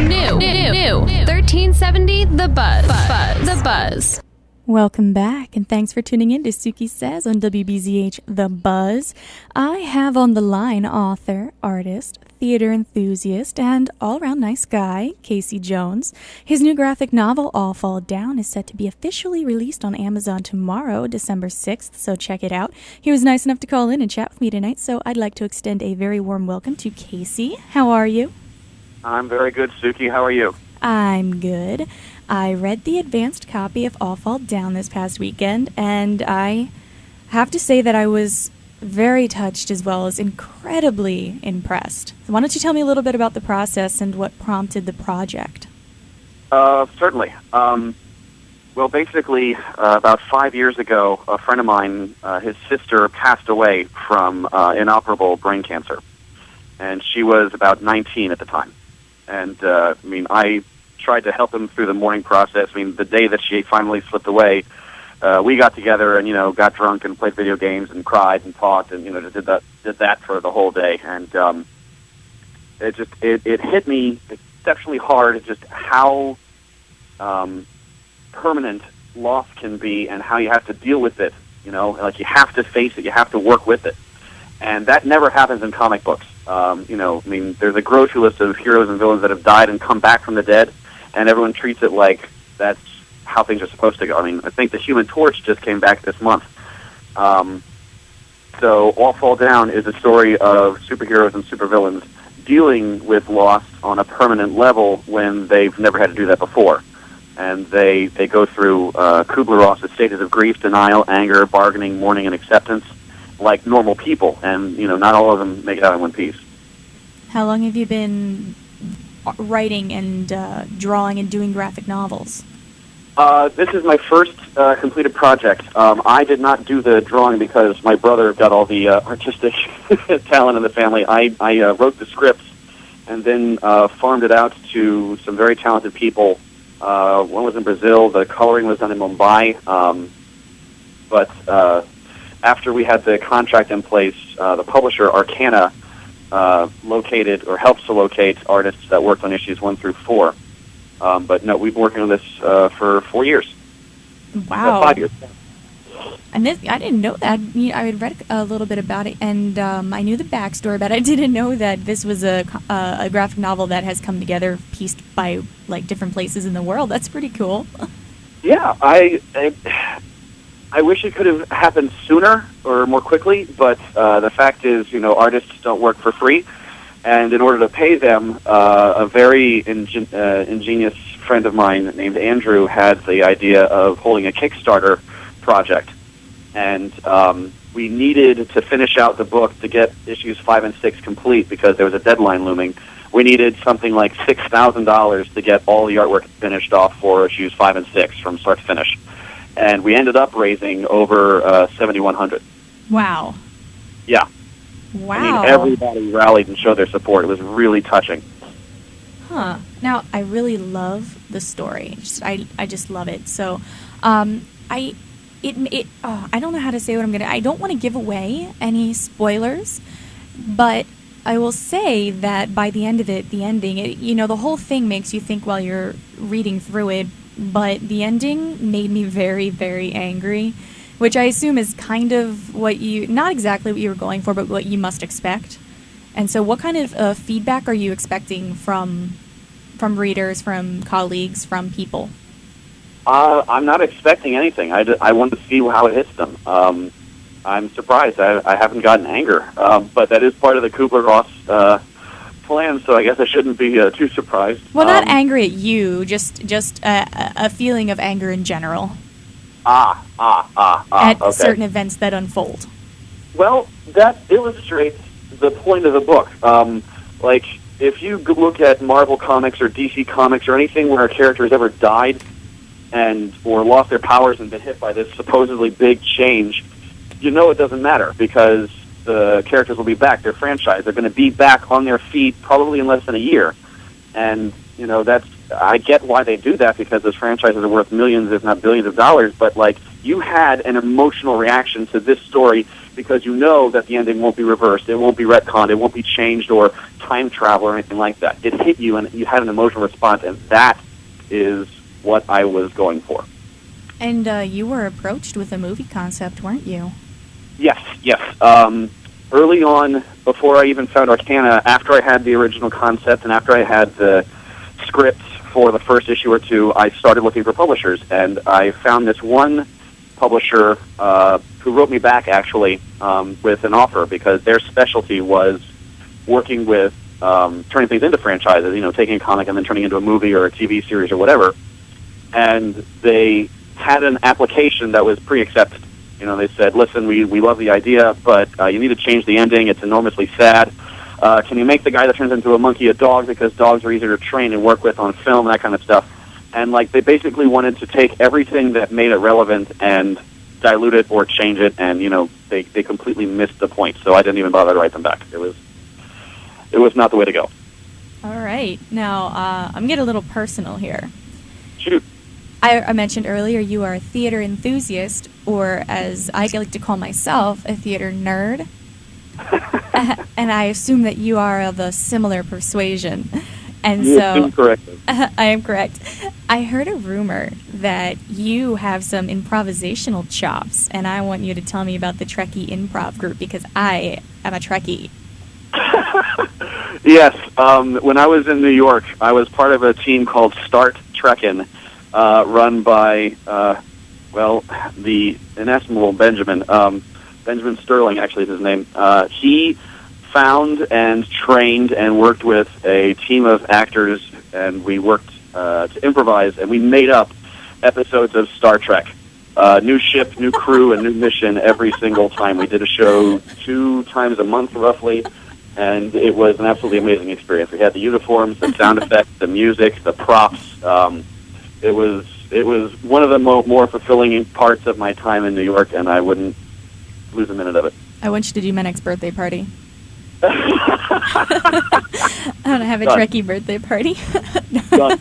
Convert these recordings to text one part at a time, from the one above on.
New 1370 The Buzz. The Buzz. Welcome back, and thanks for tuning in to Suki Says on WBZH The Buzz. I have on the line author, artist, theater enthusiast, and all-around nice guy, Casey Jones. His new graphic novel, All Fall Down, is set to be officially released on Amazon tomorrow, December 6th, so check it out. He was nice enough to call in and chat with me tonight, so I'd like to extend a very warm welcome to Casey. How are you? I'm very good, Suki. How are you? I'm good. I read the advanced copy of All Fall Down this past weekend, and I have to say that I was very touched as well as incredibly impressed. Why don't you tell me a little bit about the process and what prompted the project? Certainly. Well, basically, about 5 years ago, a friend of mine, his sister, passed away from inoperable brain cancer, and she was about 19 at the time. And, I tried to help him through the mourning process. The day that she finally slipped away, we got together and, got drunk and played video games and cried and talked and, just did that for the whole day. And it hit me exceptionally hard just how permanent loss can be and how you have to deal with it. You have to face it. You have to work with it. And that never happens in comic books. There's a grocery list of heroes and villains that have died and come back from the dead, and everyone treats it like that's how things are supposed to go. I think the Human Torch just came back this month. So All Fall Down is a story of superheroes and supervillains dealing with loss on a permanent level when they've never had to do that before. And they go through Kubler-Ross's stages of grief, denial, anger, bargaining, mourning, and acceptance like normal people. And, not all of them make it out in one piece. How long have you been writing and drawing and doing graphic novels? This is my first completed project. I did not do the drawing because my brother got all the artistic talent in the family. I wrote the scripts and then farmed it out to some very talented people. One was in Brazil. The coloring was done in Mumbai. But after we had the contract in place, the publisher, Arcana, located or helps to locate artists that worked on issues 1 through 4. But no, we've been working on this for 4 years. Wow. 5 years. And I didn't know that. I had read a little bit about it, and I knew the backstory, but I didn't know that this was a graphic novel that has come together, pieced by different places in the world. That's pretty cool. Yeah, I wish it could have happened sooner or more quickly, but the fact is, artists don't work for free. And in order to pay them, a very ingenious friend of mine named Andrew had the idea of holding a Kickstarter project. And we needed to finish out the book to get issues 5 and 6 complete because there was a deadline looming. We needed something like $6,000 to get all the artwork finished off for issues 5 and 6 from start to finish. And we ended up raising over $7,100. Wow. Yeah. Wow. Everybody rallied and showed their support. It was really touching. Huh. Now, I really love the story. I just love it. So, I don't know how to say what I'm going to... I don't want to give away any spoilers, but I will say that by the end of it, the ending, the whole thing makes you think while you're reading through it, but the ending made me very, very angry, which I assume is kind of not exactly what you were going for, but what you must expect. And so what kind of feedback are you expecting from readers, from colleagues, from people? I'm not expecting anything. I want to see how it hits them. I'm surprised. I haven't gotten anger, but that is part of the Kubler-Ross plan, so I guess I shouldn't be too surprised. Well, not angry at you, just a feeling of anger in general. At okay. Certain events that unfold. Well, that illustrates the point of the book. If you look at Marvel Comics or DC Comics or anything where a character has ever died or lost their powers and been hit by this supposedly big change, it doesn't matter because the characters will be back. They're franchised. They're going to be back on their feet probably in less than a year. And, I get why they do that because those franchises are worth millions, if not billions of dollars. But, you had an emotional reaction to this story because you know that the ending won't be reversed, it won't be retconned, it won't be changed or time travel or anything like that. It hit you and you had an emotional response, and that is what I was going for. And you were approached with a movie concept, weren't you? Yes. Early on, before I even found Arcana, after I had the original concept and after I had the script for the first issue or two, I started looking for publishers, and I found this one publisher who wrote me back, actually, with an offer, because their specialty was working with turning things into franchises, taking a comic and then turning it into a movie or a TV series or whatever. And they had an application that was pre-accepted. They said, listen, we love the idea, but you need to change the ending. It's enormously sad. Can you make the guy that turns into a monkey a dog, because dogs are easier to train and work with on film, that kind of stuff. And they basically wanted to take everything that made it relevant and dilute it or change it, and they completely missed the point. So I didn't even bother to write them back. It was not the way to go. All right. Now, I'm getting a little personal here. Shoot. I mentioned earlier you are a theater enthusiast, or as I like to call myself, a theater nerd. And I assume that you are of a similar persuasion. And so correct. I am correct. I heard a rumor that you have some improvisational chops, and I want you to tell me about the Trekkie Improv Group, because I am a Trekkie. Yes. When I was in New York, I was part of a team called Start Trekkin', run by, the inestimable Benjamin. Benjamin Sterling, actually, is his name. He found and trained and worked with a team of actors, and we worked to improvise, and we made up episodes of Star Trek. New ship, new crew, and new mission every single time. We did a show 2 times a month, roughly, and it was an absolutely amazing experience. We had the uniforms, the sound effects, the music, the props. It was one of the more fulfilling parts of my time in New York, and I wouldn't lose a minute of it. I want you to do my next birthday party. I want to have a Done. Trekkie birthday party. Done.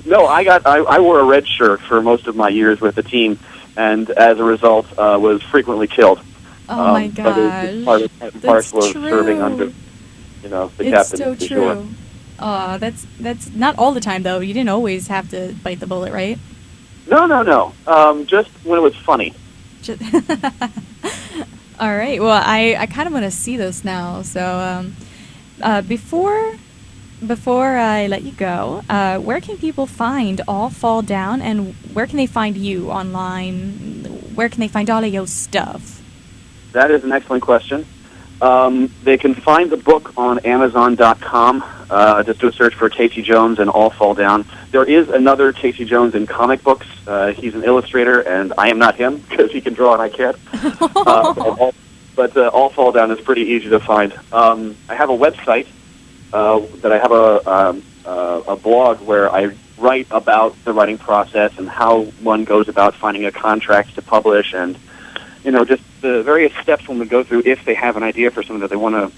No, I wore a red shirt for most of my years with the team, and as a result, was frequently killed. Oh my But it was part and parcel of serving under, the it's captain. so for true. sure. That's not all the time though. You didn't always have to bite the bullet, right? No. Just when it was funny. All right. Well, I kind of want to see this now. So, before I let you go, where can people find All Fall Down, and where can they find you online? Where can they find all of your stuff? That is an excellent question. They can find the book on Amazon.com. Just do a search for Casey Jones and All Fall Down. There is another Casey Jones in comic books. He's an illustrator, and I am not him because he can draw and I can't. But All Fall Down is pretty easy to find. I have a website that I have a blog where I write about the writing process and how one goes about finding a contract to publish, and just the various steps one would go through if they have an idea for something that they want to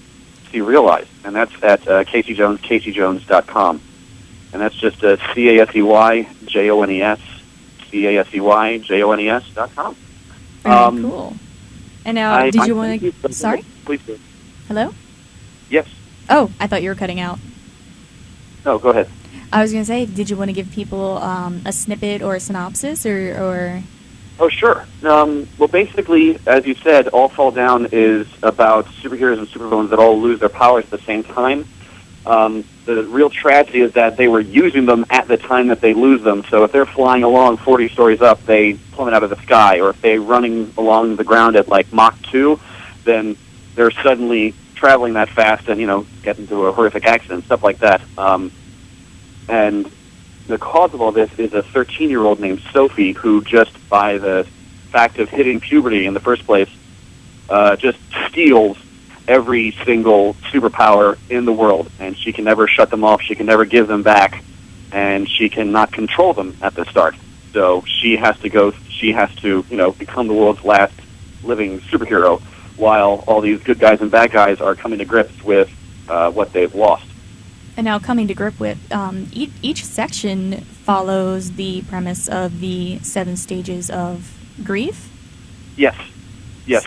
see realized. And that's at CaseyJones.com. And that's just CaseyJones, CaseyJones.com. Very cool. And now, did you want to... Sorry? Please do. Hello? Yes. Oh, I thought you were cutting out. No, go ahead. I was going to say, did you want to give people a snippet or a synopsis, or... Oh, sure. Well, basically, as you said, All Fall Down is about superheroes and supervillains that all lose their powers at the same time. The real tragedy is that they were using them at the time that they lose them. So if they're flying along 40 stories up, they plummet out of the sky. Or if they're running along the ground at like Mach 2, then they're suddenly traveling that fast and, get into a horrific accident, stuff like that. And the cause of all this is a 13-year-old named Sophie who just by the fact of hitting puberty in the first place just steals every single superpower in the world, and she can never shut them off, she can never give them back, and she cannot control them at the start. So she has to become the world's last living superhero, while all these good guys and bad guys are coming to grips with what they've lost. And now coming to grip with, each section follows the premise of the 7 stages of grief? Yes. Yes.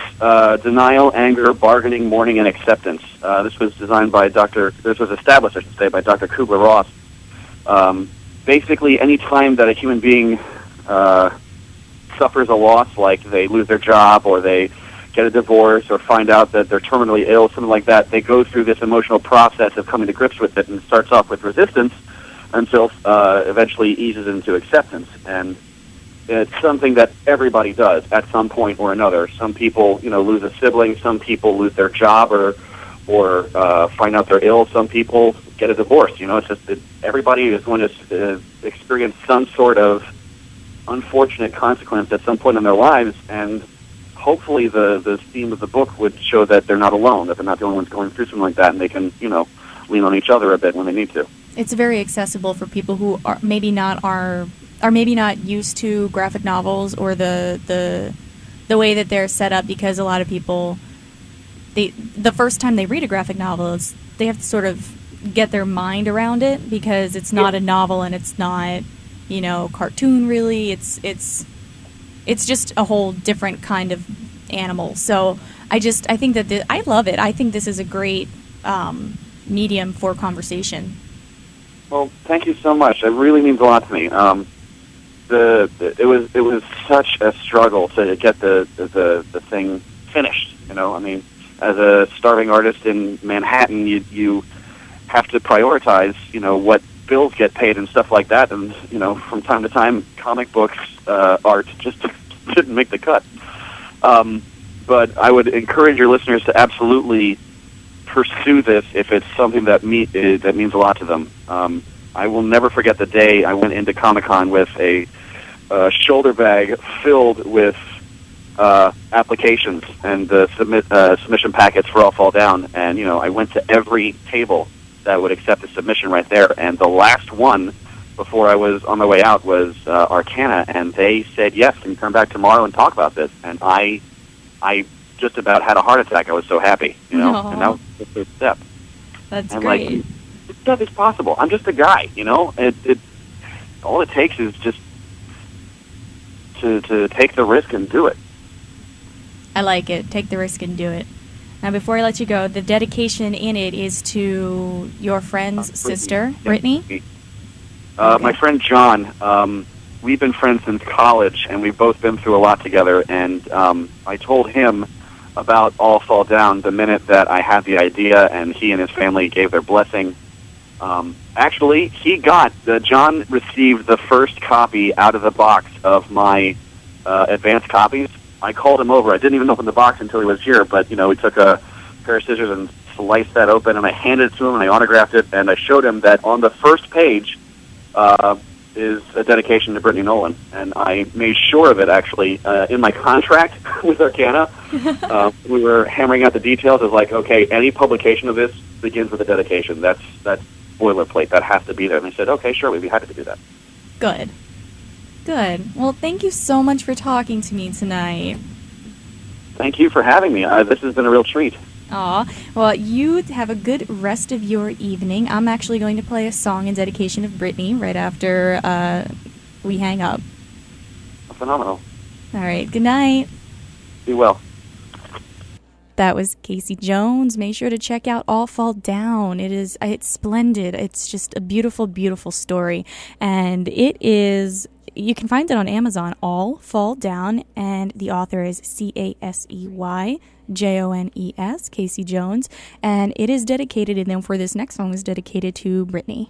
Denial, anger, bargaining, mourning, and acceptance. This was established, I should say, by Dr. Kubler-Ross. Basically, any time that a human being suffers a loss, like they lose their job or they get a divorce or find out that they're terminally ill, something like that, they go through this emotional process of coming to grips with it, and it starts off with resistance until eventually eases into acceptance. And it's something that everybody does at some point or another. Some people, lose a sibling. Some people lose their job or find out they're ill. Some people get a divorce. It's just that everybody is going to experience some sort of unfortunate consequence at some point in their lives, and hopefully the theme of the book would show that they're not alone, that they're not the only ones going through something like that, and they can, lean on each other a bit when they need to. It's very accessible for people who are maybe not used to graphic novels or the way that they're set up, because a lot of people, the first time they read a graphic novel, they have to sort of get their mind around it, because it's not a novel and it's not, cartoon really. It's just a whole different kind of animal. So I think that I love it. I think this is a great medium for conversation. Well, thank you so much. It really means a lot to me. It was such a struggle to get the thing finished. As a starving artist in Manhattan, you have to prioritize, what bills get paid and stuff like that. And from time to time, comic books art just didn't make the cut. But I would encourage your listeners to absolutely pursue this if it's something that means a lot to them. I will never forget the day I went into Comic-Con with a shoulder bag filled with applications and submission packets for All Fall Down, and I went to every table that would accept a submission right there, and the last one before I was on my way out was Arcana, and they said, yes, can you come back tomorrow and talk about this? And I just about had a heart attack. I was so happy, and that was the first step. That's and great. This stuff is possible. I'm just a guy, all it takes is just to take the risk and do it. I like it. Take the risk and do it. Now, before I let you go, the dedication in it is to your friend's sister, Brittany? Okay. My friend John, we've been friends since college, and we've both been through a lot together, and I told him about All Fall Down the minute that I had the idea, and he and his family gave their blessing. Actually, John received the first copy out of the box of my advanced copies. I called him over. I didn't even open the box until he was here, but, we took a pair of scissors and sliced that open, and I handed it to him, and I autographed it, and I showed him that on the first page is a dedication to Brittany Nolan, and I made sure of it, actually, in my contract with Arcana. We were hammering out the details. It was like, okay, any publication of this begins with a dedication. That's boilerplate. That has to be there. And they said, okay, sure, we'd be happy to do that. Good. Well, thank you so much for talking to me tonight. Thank you for having me. This has been a real treat. Aw. Well, you have a good rest of your evening. I'm actually going to play a song in dedication of Brittany right after we hang up. Phenomenal. All right. Good night. Be well. That was Casey Jones. Make sure to check out All Fall Down. It's splendid. It's just a beautiful, beautiful story. And you can find it on Amazon, All Fall Down, and the author is CaseyJones, Casey Jones, and it is dedicated, and then for this next song is dedicated to Brittany.